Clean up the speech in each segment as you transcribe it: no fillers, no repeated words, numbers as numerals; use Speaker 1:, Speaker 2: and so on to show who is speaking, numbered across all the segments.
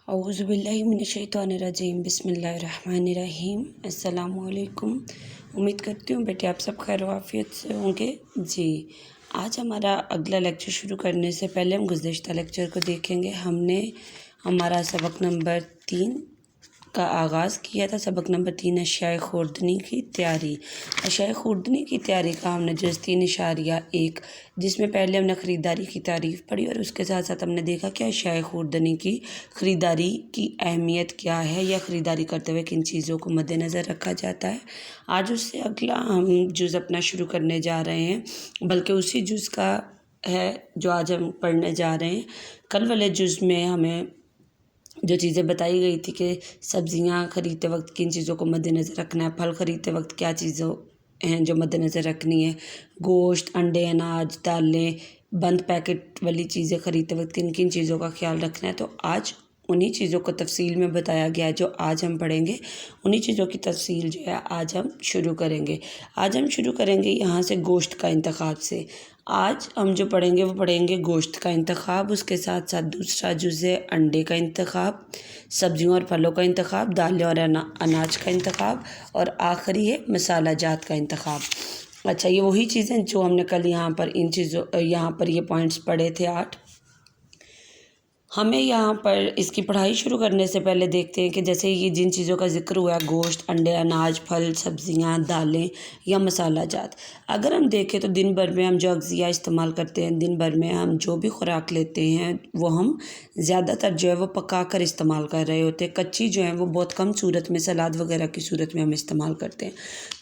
Speaker 1: اعوذ باللہ من الشیطان الرجیم بسم اللہ الرحمن الرحیم۔ السلام علیکم۔ امید کرتی ہوں بیٹے آپ سب خیر و عافیت سے ہوں گے۔ جی آج ہمارا اگلا لیکچر شروع کرنے سے پہلے ہم گزشتہ لیکچر کو دیکھیں گے۔ ہم نے ہمارا سبق نمبر 3 کا آغاز کیا تھا۔ سبق نمبر 3 اشیاء خوردنی کی تیاری۔ اشیاء خوردنی کی تیاری کا ہم نے جز 3.1 جس میں پہلے ہم نے خریداری کی تعریف پڑھی اور اس کے ساتھ ساتھ ہم نے دیکھا کہ اشیاء خوردنی کی خریداری کی اہمیت کیا ہے یا خریداری کرتے ہوئے کن چیزوں کو مد نظر رکھا جاتا ہے۔ آج اس سے اگلا ہم جز اپنا شروع کرنے جا رہے ہیں، بلکہ اسی جز کا ہے جو آج ہم پڑھنے جا رہے ہیں۔ کل والے جز میں ہمیں جو چیزیں بتائی گئی تھی کہ سبزیاں خریدتے وقت کن چیزوں کو مد نظر رکھنا ہے، پھل خریدتے وقت کیا چیزوں ہیں جو مد نظر رکھنی ہے، گوشت، انڈے، اناج، دالیں، بند پیکٹ والی چیزیں خریدتے وقت کن کن چیزوں کا خیال رکھنا ہے۔ تو آج انہی چیزوں کو تفصیل میں بتایا گیا ہے جو آج ہم پڑھیں گے۔ انہی چیزوں کی تفصیل جو ہے آج ہم شروع کریں گے۔ آج ہم شروع کریں گے یہاں سے گوشت کا انتخاب سے۔ آج ہم جو پڑھیں گے وہ پڑھیں گے گوشت کا انتخاب، اس کے ساتھ ساتھ دوسرا جز ہے انڈے کا انتخاب، سبزیوں اور پھلوں کا انتخاب، دالیں اور اناج کا انتخاب، اور آخری ہے مسالہ جات کا انتخاب۔ اچھا، یہ وہی چیزیں جو ہم نے کل یہاں پر یہ پوائنٹس پڑھے تھے 8۔ ہمیں یہاں پر اس کی پڑھائی شروع کرنے سے پہلے دیکھتے ہیں کہ جیسے یہ جن چیزوں کا ذکر ہوا ہے، گوشت، انڈے، اناج، پھل، سبزیاں، دالیں یا مسالہ جات، اگر ہم دیکھیں تو دن بھر میں ہم جو اغذیہ استعمال کرتے ہیں، دن بھر میں ہم جو بھی خوراک لیتے ہیں وہ ہم زیادہ تر جو ہے وہ پکا کر استعمال کر رہے ہوتے ہیں۔ کچی جو ہے وہ بہت کم صورت میں، سلاد وغیرہ کی صورت میں ہم استعمال کرتے ہیں۔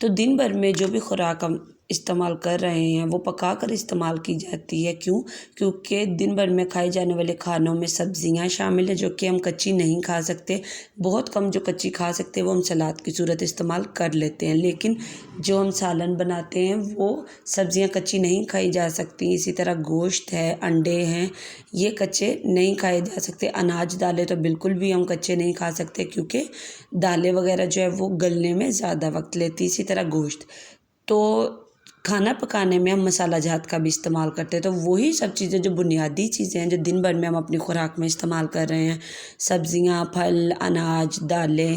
Speaker 1: تو دن بھر میں جو بھی خوراک ہم استعمال کر رہے ہیں وہ پکا کر استعمال کی جاتی ہے۔ کیونکہ دن بھر میں کھائے جانے والے کھانوں میں سبزیاں شامل ہیں جو کہ ہم کچی نہیں کھا سکتے۔ بہت کم جو کچی کھا سکتے ہیں وہ ہم سلاد کی صورت استعمال کر لیتے ہیں، لیکن جو ہم سالن بناتے ہیں وہ سبزیاں کچی نہیں کھائی جا سکتی۔ اسی طرح گوشت ہے، انڈے ہیں، یہ کچے نہیں کھائے جا سکتے۔ اناج، دالیں تو بالکل بھی ہم کچے نہیں کھا سکتے کیونکہ دالیں وغیرہ جو ہے وہ گلنے میں زیادہ وقت لیتی۔ اسی طرح گوشت تو کھانا پکانے میں ہم مسالہ جات کا بھی استعمال کرتے ہیں۔ تو وہی سب چیزیں جو بنیادی چیزیں ہیں جو دن بھر میں ہم اپنی خوراک میں استعمال کر رہے ہیں، سبزیاں، پھل، اناج، دالیں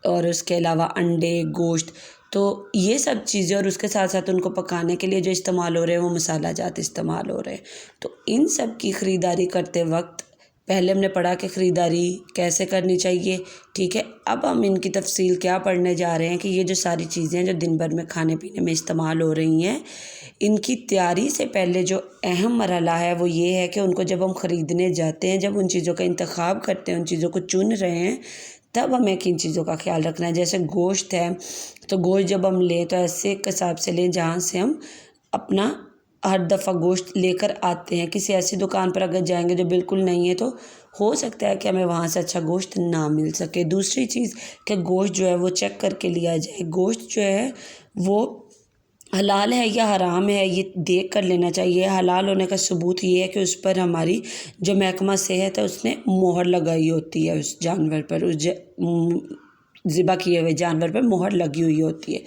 Speaker 1: اور اس کے علاوہ انڈے، گوشت، تو یہ سب چیزیں اور اس کے ساتھ ساتھ ان کو پکانے کے لیے جو استعمال ہو رہے ہیں وہ مسالہ جات استعمال ہو رہے ہیں۔ تو ان سب کی خریداری کرتے وقت پہلے ہم نے پڑھا کہ خریداری کیسے کرنی چاہیے، ٹھیک ہے۔ اب ہم ان کی تفصیل کیا پڑھنے جا رہے ہیں کہ یہ جو ساری چیزیں جو دن بھر میں کھانے پینے میں استعمال ہو رہی ہیں، ان کی تیاری سے پہلے جو اہم مرحلہ ہے وہ یہ ہے کہ ان کو جب ہم خریدنے جاتے ہیں، جب ان چیزوں کا انتخاب کرتے ہیں، ان چیزوں کو چن رہے ہیں، تب ہمیں کن چیزوں کا خیال رکھنا ہے۔ جیسے گوشت ہے تو گوشت جب ہم لیں تو ایسے ایک حساب سے لیں جہاں سے ہم اپنا ہر دفعہ گوشت لے کر آتے ہیں۔ کسی ایسی دکان پر اگر جائیں گے جو بالکل نہیں ہے تو ہو سکتا ہے کہ ہمیں وہاں سے اچھا گوشت نہ مل سکے۔ دوسری چیز کہ گوشت جو ہے وہ چیک کر کے لیا جائے۔ گوشت جو ہے وہ حلال ہے یا حرام ہے یہ دیکھ کر لینا چاہیے۔ حلال ہونے کا ثبوت یہ ہے کہ اس پر ہماری جو محکمہ صحت ہے اس نے مہر لگائی ہوتی ہے، اس جانور پر، اس ذبح کیے ہوئے جانور پر مہر لگی ہوئی ہوتی ہے،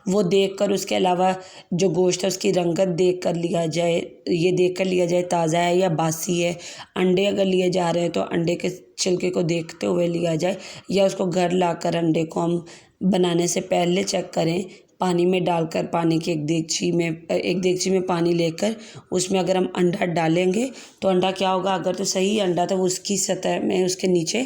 Speaker 1: وہ دیکھ کر۔ اس کے علاوہ جو گوشت ہے اس کی رنگت دیکھ کر لیا جائے، یہ دیکھ کر لیا جائے تازہ ہے یا باسی ہے۔ انڈے اگر لیے جا رہے ہیں تو انڈے کے چھلکے کو دیکھتے ہوئے لیا جائے، یا اس کو گھر لا کر انڈے کو ہم بنانے سے پہلے چیک کریں، پانی میں ڈال کر، پانی کی ایک دیگچی میں پانی لے کر اس میں اگر ہم انڈا ڈالیں گے تو انڈا کیا ہوگا، اگر تو صحیح انڈا تو وہ اس کی سطح میں اس کے نیچے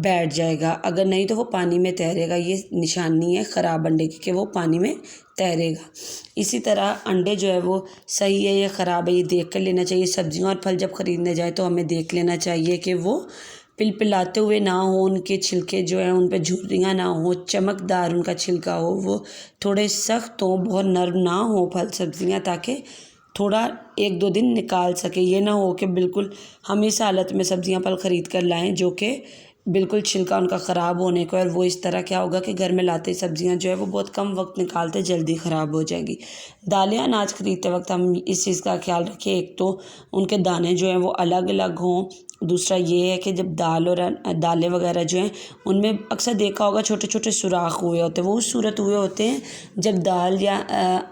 Speaker 1: بیٹھ جائے گا، اگر نہیں تو وہ پانی میں تیرے گا۔ یہ نشانی ہے خراب انڈے کی کہ وہ پانی میں تیرے گا۔ اسی طرح انڈے جو ہے وہ صحیح ہے یا خراب ہے یہ دیکھ کر لینا چاہیے۔ سبزیاں اور پھل جب خریدنے جائیں تو ہمیں دیکھ لینا چاہیے کہ وہ پلپلاتے ہوئے نہ ہوں، ان کے چھلکے جو ہیں ان پہ جھریاں نہ ہوں، چمکدار ان کا چھلکا ہو، وہ تھوڑے سخت ہوں، بہت نرم نہ ہوں پھل سبزیاں، تاکہ تھوڑا 1-2 دن نکال سکے۔ یہ نہ ہو کہ بالکل ہم اس حالت میں سبزیاں پھل خرید کر لائیں جو کہ بالکل چھلکا ان کا خراب ہونے کو ہے، اور وہ اس طرح کیا ہوگا کہ گھر میں لاتے سبزیاں جو ہے وہ بہت کم وقت نکالتے جلدی خراب ہو جائیں گی۔ دالیں، اناج خریدتے وقت ہم اس چیز کا خیال رکھیں، ایک تو ان کے دانے جو ہیں وہ الگ الگ ہوں، دوسرا یہ ہے کہ جب دال اور دالیں وغیرہ جو ہیں ان میں اکثر دیکھا ہوگا چھوٹے چھوٹے سوراخ ہوئے ہوتے ہیں، وہ اس صورت ہوئے ہوتے ہیں جب دال یا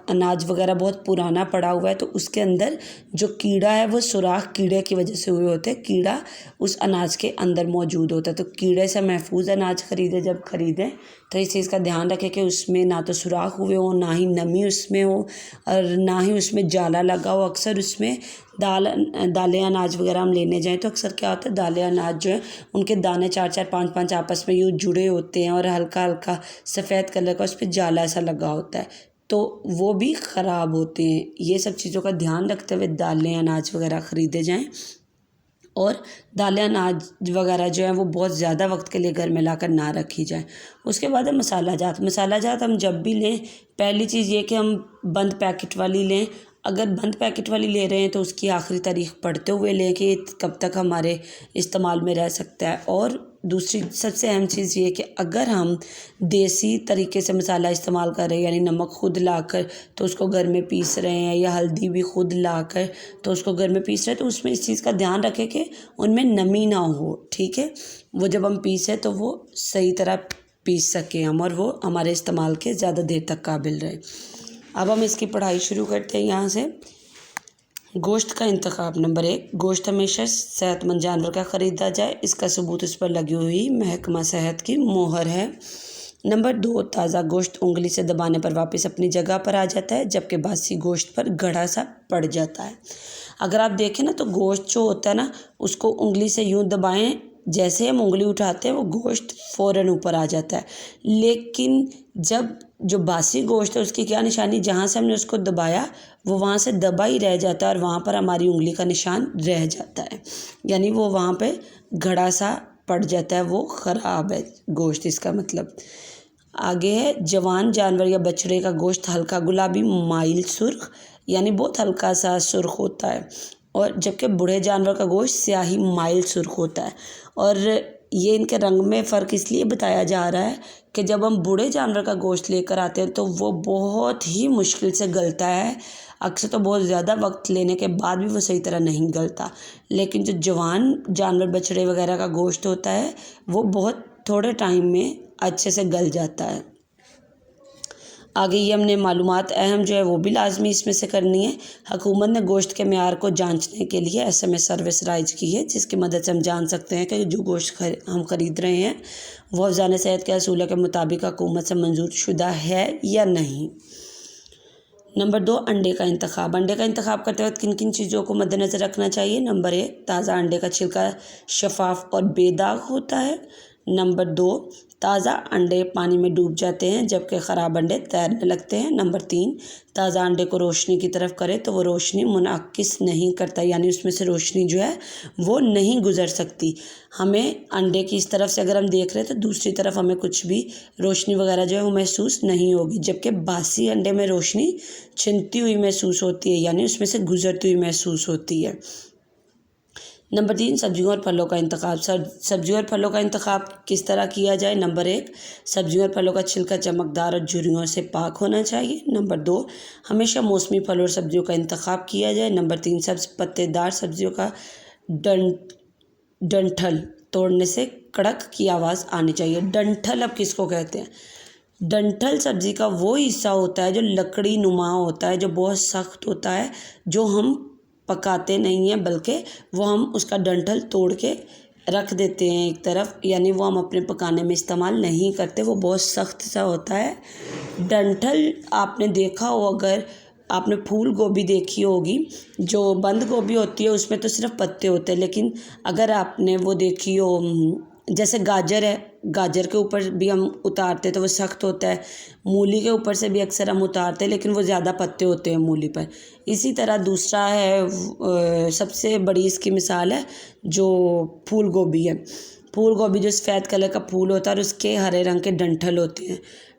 Speaker 1: اناج وغیرہ بہت پرانا پڑا ہوا ہے تو اس کے اندر جو کیڑا ہے وہ سوراخ کیڑے کی وجہ سے ہوئے ہوتے ہیں، کیڑا اس اناج کے اندر موجود ہوتا ہے۔ تو کیڑے سے محفوظ اناج جب خریدیں تو اس چیز کا دھیان رکھیں کہ اس میں نہ تو سوراخ ہوئے ہوں، نہ ہی نمی اس میں ہو، اور نہ ہی اس میں جالا لگا ہو۔ اکثر اس میں دالیں اناج وغیرہ ہم لینے جائیں تو اکثر کیا ہوتا ہے، دالیں اناج جو ہیں ان کے دانے 4 4 5 5 آپس میں یوں جڑے ہوتے ہیں اور ہلکا ہلکا سفید کلر کا اس پہ جالا ایسا لگا ہوتا ہے، تو وہ بھی خراب ہوتے ہیں۔ یہ سب چیزوں کا دھیان رکھتے ہوئے دالیں اناج وغیرہ خریدے جائیں، اور دالیں اناج وغیرہ جو ہیں وہ بہت زیادہ وقت کے لیے گھر میں لا کر نہ رکھی جائیں۔ اس کے بعد ہے مسالہ جات ہم جب بھی لیں، پہلی چیز یہ کہ ہم بند پیکٹ والی لیں۔ اگر بند پیکٹ والی لے رہے ہیں تو اس کی آخری تاریخ پڑھتے ہوئے لیں کہ کب تک ہمارے استعمال میں رہ سکتا ہے۔ اور دوسری سب سے اہم چیز یہ کہ اگر ہم دیسی طریقے سے مسالہ استعمال کر رہے ہیں، یعنی نمک خود لا کر تو اس کو گھر میں پیس رہے ہیں، یا ہلدی بھی خود لا کر تو اس کو گھر میں پیس رہے ہیں، تو اس میں اس چیز کا دھیان رکھیں کہ ان میں نمی نہ ہو، ٹھیک ہے؟ وہ جب ہم پیسیں تو وہ صحیح طرح پیس سکیں ہم، اور وہ ہمارے استعمال کے زیادہ دیر تک قابل رہے۔ اب ہم اس کی پڑھائی شروع کرتے ہیں یہاں سے۔ گوشت کا انتخاب۔ نمبر 1، گوشت ہمیشہ صحت مند جانور کا خریدا جائے، اس کا ثبوت اس پر لگی ہوئی محکمہ صحت کی مہر ہے۔ نمبر 2، تازہ گوشت انگلی سے دبانے پر واپس اپنی جگہ پر آ جاتا ہے، جبکہ باسی گوشت پر گھڑا سا پڑ جاتا ہے۔ اگر آپ دیکھیں نا تو گوشت جو ہوتا ہے نا اس کو انگلی سے یوں دبائیں، جیسے ہم انگلی اٹھاتے ہیں وہ گوشت فوراً اوپر آ جاتا ہے، لیکن جب جو باسی گوشت ہے اس کی کیا نشانی، جہاں سے ہم نے اس کو دبایا وہ وہاں سے دبا ہی رہ جاتا ہے، اور وہاں پر ہماری انگلی کا نشان رہ جاتا ہے، یعنی وہ وہاں پہ گھڑا سا پڑ جاتا ہے، وہ خراب ہے گوشت، اس کا مطلب۔ آگے ہے جوان جانور یا بچڑے کا گوشت ہلکا گلابی مائل سرخ، یعنی بہت ہلکا سا سرخ ہوتا ہے، اور جبکہ بوڑھے جانور کا گوشت سیاہی مائل سرخ ہوتا ہے۔ اور یہ ان کے رنگ میں فرق اس لیے بتایا جا رہا ہے کہ جب ہم بوڑھے جانور کا گوشت لے کر آتے ہیں تو وہ بہت ہی مشکل سے گلتا ہے، اکثر تو بہت زیادہ وقت لینے کے بعد بھی وہ صحیح طرح نہیں گلتا، لیکن جو جوان جانور بچڑے وغیرہ کا گوشت ہوتا ہے وہ بہت تھوڑے ٹائم میں اچھے سے گل جاتا ہے۔ آگے یہ ہم نے معلومات اہم جو ہے وہ بھی لازمی اس میں سے کرنی ہے۔ حکومت نے گوشت کے معیار کو جانچنے کے لیے SMS سروس رائج کی ہے، جس کی مدد سے ہم جان سکتے ہیں کہ جو گوشت ہم خرید رہے ہیں وہ افزان صحت کے اصولوں کے مطابق حکومت سے منظور شدہ ہے یا نہیں۔ نمبر 2، انڈے کا انتخاب۔ انڈے کا انتخاب کرتے وقت کن کن چیزوں کو مد نظر رکھنا چاہیے؟ نمبر 1، تازہ انڈے کا چھلکا شفاف اور بے داغ ہوتا ہے۔ نمبر 2، تازہ انڈے پانی میں ڈوب جاتے ہیں جبکہ خراب انڈے تیرنے لگتے ہیں۔ نمبر 3، تازہ انڈے کو روشنی کی طرف کرے تو وہ روشنی منعکس نہیں کرتا، یعنی اس میں سے روشنی جو ہے وہ نہیں گزر سکتی۔ ہمیں انڈے کی اس طرف سے اگر ہم دیکھ رہے ہیں تو دوسری طرف ہمیں کچھ بھی روشنی وغیرہ جو ہے وہ محسوس نہیں ہوگی، جبکہ باسی انڈے میں روشنی چھنتی ہوئی محسوس ہوتی ہے، یعنی اس میں سے گزرتی ہوئی محسوس ہوتی ہے۔ نمبر 3، سبزیوں اور پھلوں کا انتخاب۔ سبزیوں اور پھلوں کا انتخاب کس طرح کیا جائے؟ نمبر 1، سبزیوں اور پھلوں کا چھلکا چمکدار اور جھریوں سے پاک ہونا چاہیے۔ نمبر 2، ہمیشہ موسمی پھلوں اور سبزیوں کا انتخاب کیا جائے۔ نمبر 3، سبز پتے دار سبزیوں کا ڈنٹھل توڑنے سے کڑک کی آواز آنی چاہیے۔ ڈنٹھل اب کس کو کہتے ہیں؟ ڈنٹھل سبزی کا وہ حصہ ہوتا ہے جو لکڑی نما ہوتا ہے، جو بہت سخت ہوتا ہے، جو ہم پکاتے نہیں ہیں بلکہ وہ ہم اس کا ڈنٹھل توڑ کے رکھ دیتے ہیں ایک طرف، یعنی وہ ہم اپنے پکانے میں استعمال نہیں کرتے، وہ بہت سخت سا ہوتا ہے ڈنٹھل۔ آپ نے دیکھا ہو، اگر آپ نے پھول گوبھی دیکھی ہوگی، جو بند گوبھی ہوتی ہے اس میں تو صرف پتے ہوتے ہیں، لیکن اگر آپ نے وہ دیکھی ہو جیسے گاجر ہے، گاجر کے اوپر بھی ہم اتارتے تو وہ سخت ہوتا ہے، مولی کے اوپر سے بھی اکثر ہم اتارتے ہیں لیکن وہ زیادہ پتے ہوتے ہیں مولی پر۔ اسی طرح دوسرا ہے، سب سے بڑی اس کی مثال ہے جو پھول گوبھی ہے۔ پھول گوبھی جو سفید کلر کا پھول ہوتا ہے اور اس کے ہرے رنگ کے ڈنٹھل ہوتے ہیں۔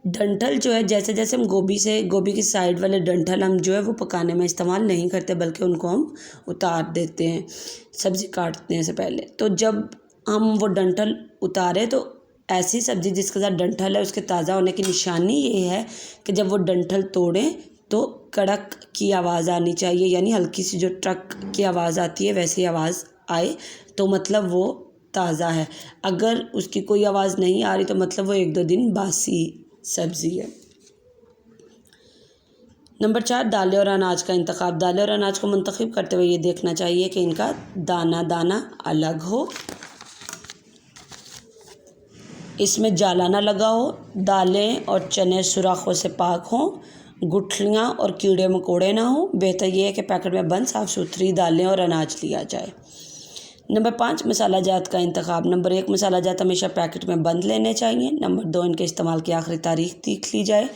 Speaker 1: ڈنٹھل جو ہے جیسے جیسے ہم گوبھی کی سائڈ والے ڈنٹھل ہم جو ہے وہ پکانے میں استعمال نہیں کرتے بلکہ ان کو ہم اتار دیتے ہیں سبزی کاٹنے سے پہلے۔ تو جب ہم وہ ڈنٹھل اتارے تو ایسی سبزی جس کے ساتھ ڈنٹھل ہے اس کے تازہ ہونے کی نشانی یہ ہے کہ جب وہ ڈنٹھل توڑیں تو کڑک کی آواز آنی چاہیے، یعنی ہلکی سی جو ٹرک کی آواز آتی ہے ویسی آواز آئے تو مطلب وہ تازہ ہے، اگر اس کی کوئی آواز نہیں آ رہی تو مطلب وہ 1-2 دن باسی سبزی ہے۔ نمبر 4، دالیں اور اناج کا انتخاب۔ دالیں اور اناج کو منتخب کرتے ہوئے یہ دیکھنا چاہیے کہ ان کا دانہ دانہ الگ ہو، اس میں جالا نہ لگا ہو، دالیں اور چنے سوراخوں سے پاک ہوں، گٹھلیاں اور کیڑے مکوڑے نہ ہوں۔ بہتر یہ ہے کہ پیکٹ میں بند صاف ستھری دالیں اور اناج لیا جائے۔ نمبر 5، مسالہ جات کا انتخاب۔ نمبر 1، مسالہ جات ہمیشہ پیکٹ میں بند لینے چاہیے۔ نمبر 2، ان کے استعمال کی آخری تاریخ دیکھ لی جائے۔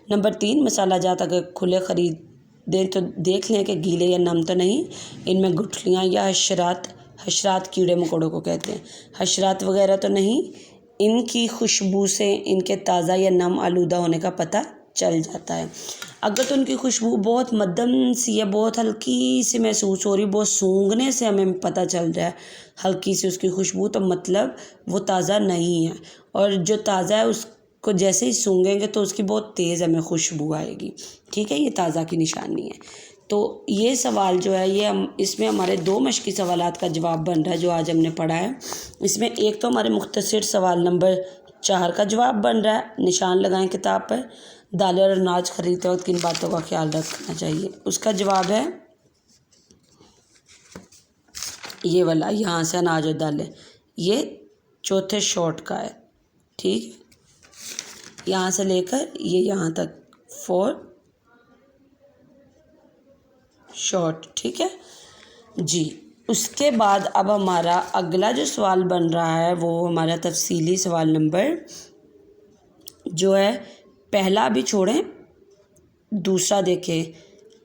Speaker 1: نمبر 3، مسالہ جات اگر کھلے خریدیں تو دیکھ لیں کہ گیلے یا نم تو نہیں، ان میں گٹھلیاں یا حشرات کیڑے مکوڑوں کو کہتے ہیں، حشرات وغیرہ تو نہیں۔ ان کی خوشبو سے ان کے تازہ یا نم آلودہ ہونے کا پتہ چل جاتا ہے۔ اگر تو ان کی خوشبو بہت مدھم سی ہے، بہت ہلکی سی محسوس ہو رہی، بہت سونگھنے سے ہمیں پتہ چل رہا ہے ہلکی سی اس کی خوشبو، تو مطلب وہ تازہ نہیں ہے، اور جو تازہ ہے اس کو جیسے ہی سونگھیں گے تو اس کی بہت تیز ہمیں خوشبو آئے گی، ٹھیک ہے، یہ تازہ کی نشانی ہے۔ تو یہ سوال جو ہے یہ اس میں ہمارے 2 مشقی سوالات کا جواب بن رہا ہے جو آج ہم نے پڑھا ہے۔ اس میں ایک تو ہمارے مختصر سوال نمبر 4 کا جواب بن رہا ہے، نشان لگائیں کتاب پر، دالیں اور اناج خریدتے وقت کن باتوں کا خیال رکھنا چاہیے۔ اس کا جواب ہے یہ والا، یہاں سے اناج اور دالیں، یہ چوتھے شارٹ کا ہے، ٹھیک ہے، یہاں سے لے کر یہ یہاں تک 4 شارٹ، ٹھیک ہے جی۔ اس کے بعد اب ہمارا اگلا جو سوال بن رہا ہے وہ ہمارا تفصیلی سوال نمبر جو ہے، پہلا بھی چھوڑیں، دوسرا دیکھیں،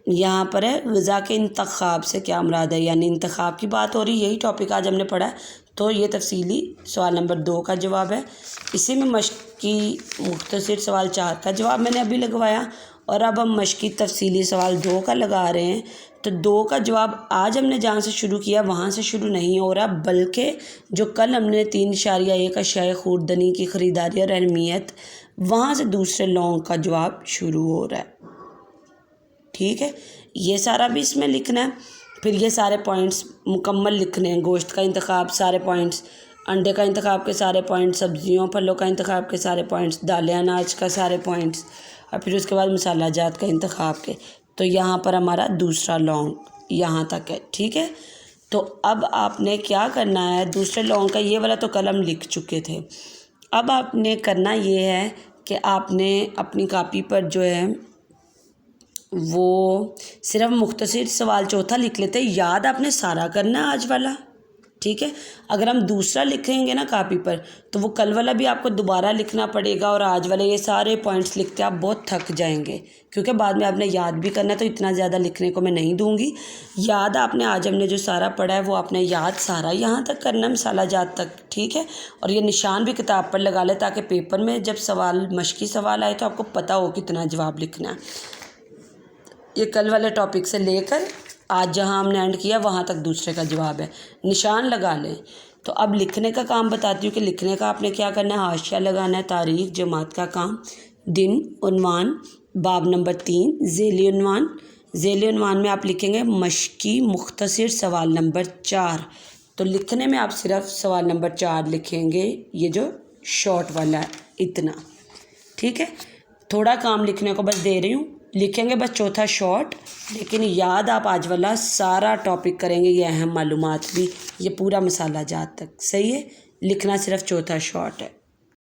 Speaker 1: یہاں پر ہے غذا کے انتخاب سے کیا مراد ہے، یعنی انتخاب کی بات ہو رہی، یہی ٹاپک آج ہم نے پڑھا ہے، تو یہ تفصیلی سوال نمبر 2 کا جواب ہے۔ اسی میں مشقی مختصر سوال 4 کا جواب میں نے ابھی لگوایا، اور اب ہم مشقی تفصیلی سوال 2 کا لگا رہے ہیں۔ تو 2 کا جواب آج ہم نے جہاں سے شروع کیا وہاں سے شروع نہیں ہو رہا، بلکہ جو کل ہم نے 3.1 اشیاء خوردنی کی خریداری اور اہمیت، وہاں سے دوسرے لونگ کا جواب شروع ہو رہا ہے، ٹھیک ہے، یہ سارا بھی اس میں لکھنا ہے۔ پھر یہ سارے پوائنٹس مکمل لکھنے ہیں، گوشت کا انتخاب سارے پوائنٹس، انڈے کا انتخاب کے سارے پوائنٹس، سبزیوں پھلوں کا انتخاب کے سارے پوائنٹس، دالیں اناج کا سارے پوائنٹس، اور پھر اس کے بعد مسالہ جات کا انتخاب کے۔ تو یہاں پر ہمارا دوسرا لونگ یہاں تک ہے، ٹھیک ہے۔ تو اب آپ نے کیا کرنا ہے، دوسرے لونگ کا یہ والا تو کل ہم لکھ چکے تھے، اب آپ نے کرنا یہ ہے کہ آپ نے اپنی کاپی پر جو ہے وہ صرف مختصر سوال چوتھا لکھ لیتے، یاد آپ نے سارا کرنا ہے آج والا، ٹھیک ہے۔ اگر ہم دوسرا لکھیں گے نا کاپی پر تو وہ کل والا بھی آپ کو دوبارہ لکھنا پڑے گا، اور آج والے یہ سارے پوائنٹس لکھتے آپ بہت تھک جائیں گے، کیونکہ بعد میں آپ نے یاد بھی کرنا ہے، تو اتنا زیادہ لکھنے کو میں نہیں دوں گی۔ یاد آپ نے آج ہم نے جو سارا پڑھا ہے وہ آپ نے یاد سارا یہاں تک کرنا ہے، مسالہ جات تک، ٹھیک ہے، اور یہ نشان بھی کتاب پر لگا لے تاکہ پیپر میں جب سوال مشقی سوال آئے تو آپ کو پتہ ہو کتنا جواب لکھنا ہے۔ یہ کل والے ٹاپک سے لے کر آج جہاں ہم نے اینڈ کیا وہاں تک دوسرے کا جواب ہے، نشان لگا لیں۔ تو اب لکھنے کا کام بتاتی ہوں کہ لکھنے کا آپ نے کیا کرنا ہے، حاشیہ لگانا ہے، تاریخ جماعت کا کام، دن، عنوان، باب نمبر 3، ذیلی عنوان، ذیلی عنوان میں آپ لکھیں گے مشقی مختصر سوال نمبر 4، تو لکھنے میں آپ صرف سوال نمبر 4 لکھیں گے، یہ جو شارٹ والا ہے اتنا، ٹھیک ہے۔ تھوڑا کام لکھنے کو بس دے رہی ہوں، لکھیں گے بس چوتھا شارٹ، لیکن یاد آپ آج والا سارا ٹاپک کریں گے، یہ اہم معلومات بھی، یہ پورا مسالہ جات تک، صحیح ہے، لکھنا صرف چوتھا شارٹ ہے۔